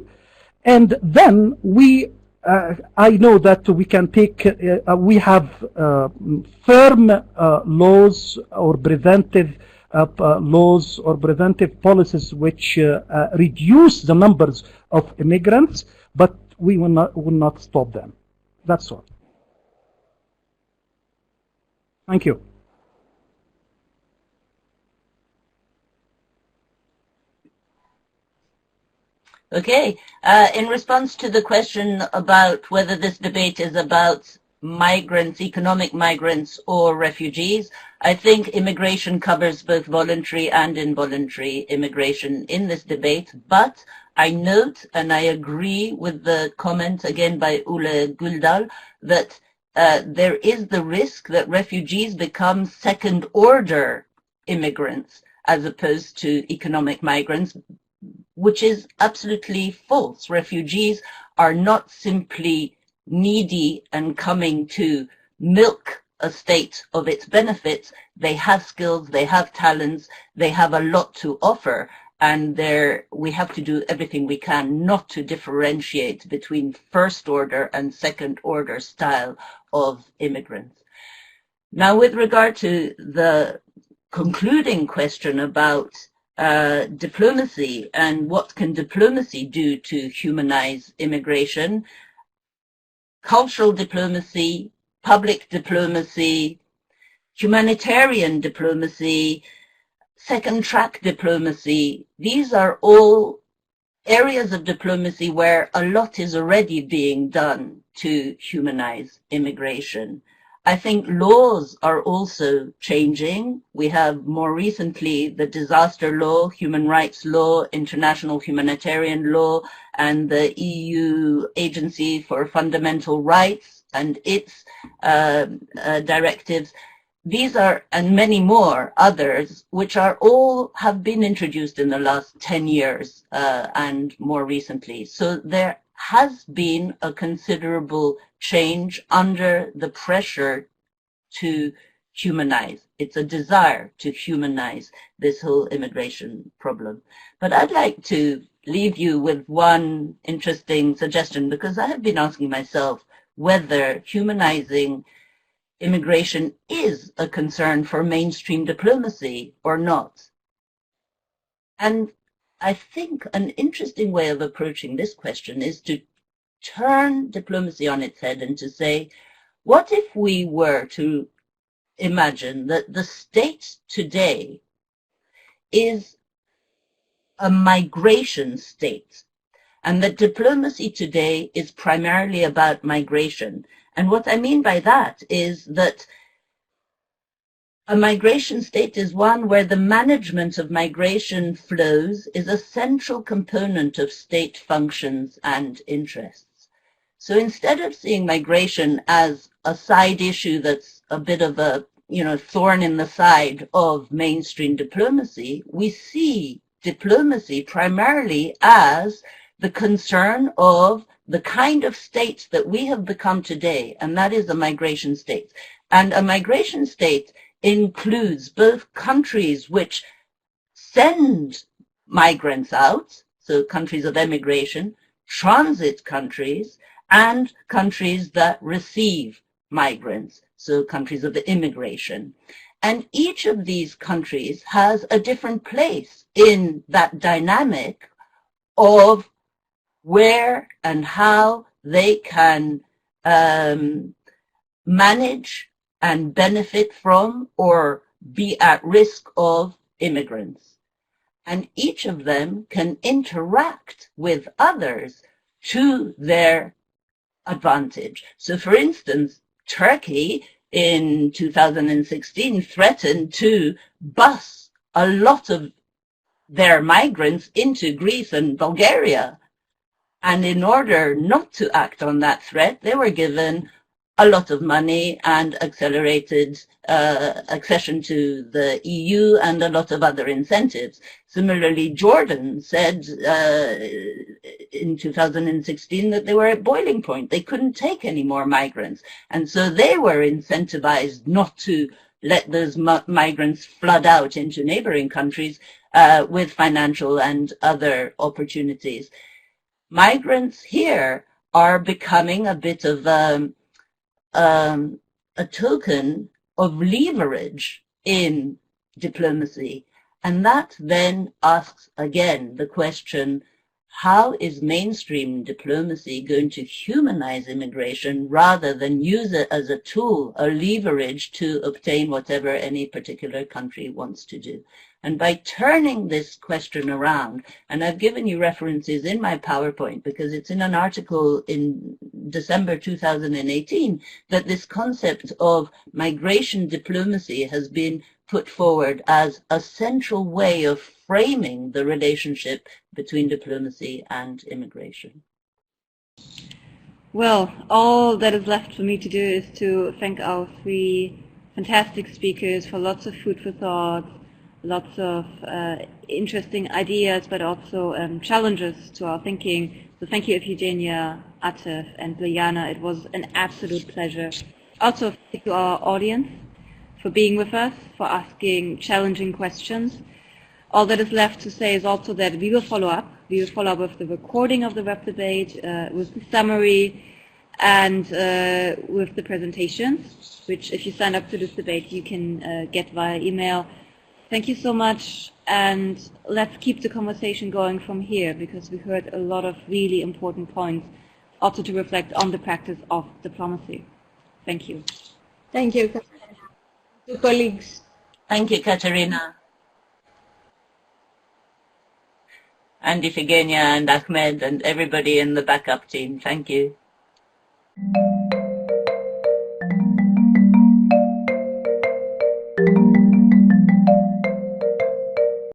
and then I know that we can take, we have firm laws or preventive laws or preventive policies which reduce the numbers of immigrants, but we will not stop them. That's all. Thank you. Okay, in response to the question about whether this debate is about migrants, economic migrants, or refugees, I think immigration covers both voluntary and involuntary immigration in this debate, but I note and I agree with the comment again by Ule Guldal that there is the risk that refugees become second-order immigrants as opposed to economic migrants, which is absolutely false. Refugees are not simply needy and coming to milk a state of its benefits. They have skills, they have talents, they have a lot to offer, and we have to do everything we can not to differentiate between first order and second order style of immigrants. Now, with regard to the concluding question about diplomacy and what can diplomacy do to humanize immigration, cultural diplomacy, public diplomacy, humanitarian diplomacy, second track diplomacy, these are all areas of diplomacy where a lot is already being done to humanize immigration. I think laws are also changing. We have more recently the disaster law, human rights law, international humanitarian law, and the EU Agency for Fundamental Rights and its directives. These are, and many more others, which are all have been introduced in the last 10 years and more recently. So there has been a considerable change under the pressure to humanize. It's a desire to humanize this whole immigration problem. But I'd like to leave you with one interesting suggestion, because I have been asking myself whether humanizing immigration is a concern for mainstream diplomacy or not. And I think an interesting way of approaching this question is to turn diplomacy on its head and to say, what if we were to imagine that the state today is a migration state, and that diplomacy today is primarily about migration? And what I mean by that is that a migration state is one where the management of migration flows is a central component of state functions and interests. So instead of seeing migration as a side issue that's a bit of a thorn in the side of mainstream diplomacy, we see diplomacy primarily as the concern of the kind of states that we have become today, and that is a migration state. And a migration state includes both countries which send migrants out, so countries of emigration, transit countries, and countries that receive migrants, so countries of the immigration. And each of these countries has a different place in that dynamic of where and how they can manage and benefit from or be at risk of immigrants. And each of them can interact with others to their advantage. So for instance, Turkey in 2016 threatened to bus a lot of their migrants into Greece and Bulgaria. And in order not to act on that threat, they were given a lot of money and accelerated accession to the EU and a lot of other incentives. Similarly, Jordan said in 2016 that they were at boiling point. They couldn't take any more migrants. And so they were incentivized not to let those migrants flood out into neighboring countries with financial and other opportunities. Migrants here are becoming a bit of a token of leverage in diplomacy. And that then asks again the question, how is mainstream diplomacy going to humanize immigration rather than use it as a tool, a leverage to obtain whatever any particular country wants to do? And by turning this question around, and I've given you references in my PowerPoint because it's in an article in December 2018 that this concept of migration diplomacy has been put forward as a central way of framing the relationship between diplomacy and immigration. Well, all that is left for me to do is to thank our three fantastic speakers for lots of food for thought, lots of interesting ideas, but also challenges to our thinking. So thank you, Ifigenia, Atef, and Biljana. It was an absolute pleasure. Also, thank you to our audience for being with us, for asking challenging questions. All that is left to say is also that we will follow up. We will follow up with the recording of the web debate, with the summary, and with the presentations, which if you sign up to this debate, you can get via email. Thank you so much, and let's keep the conversation going from here, because we heard a lot of really important points, also to reflect on the practice of diplomacy. Thank you. Thank you, to colleagues. Thank you, Katerina. And Ifigenia and Ahmed and everybody in the backup team. Thank you.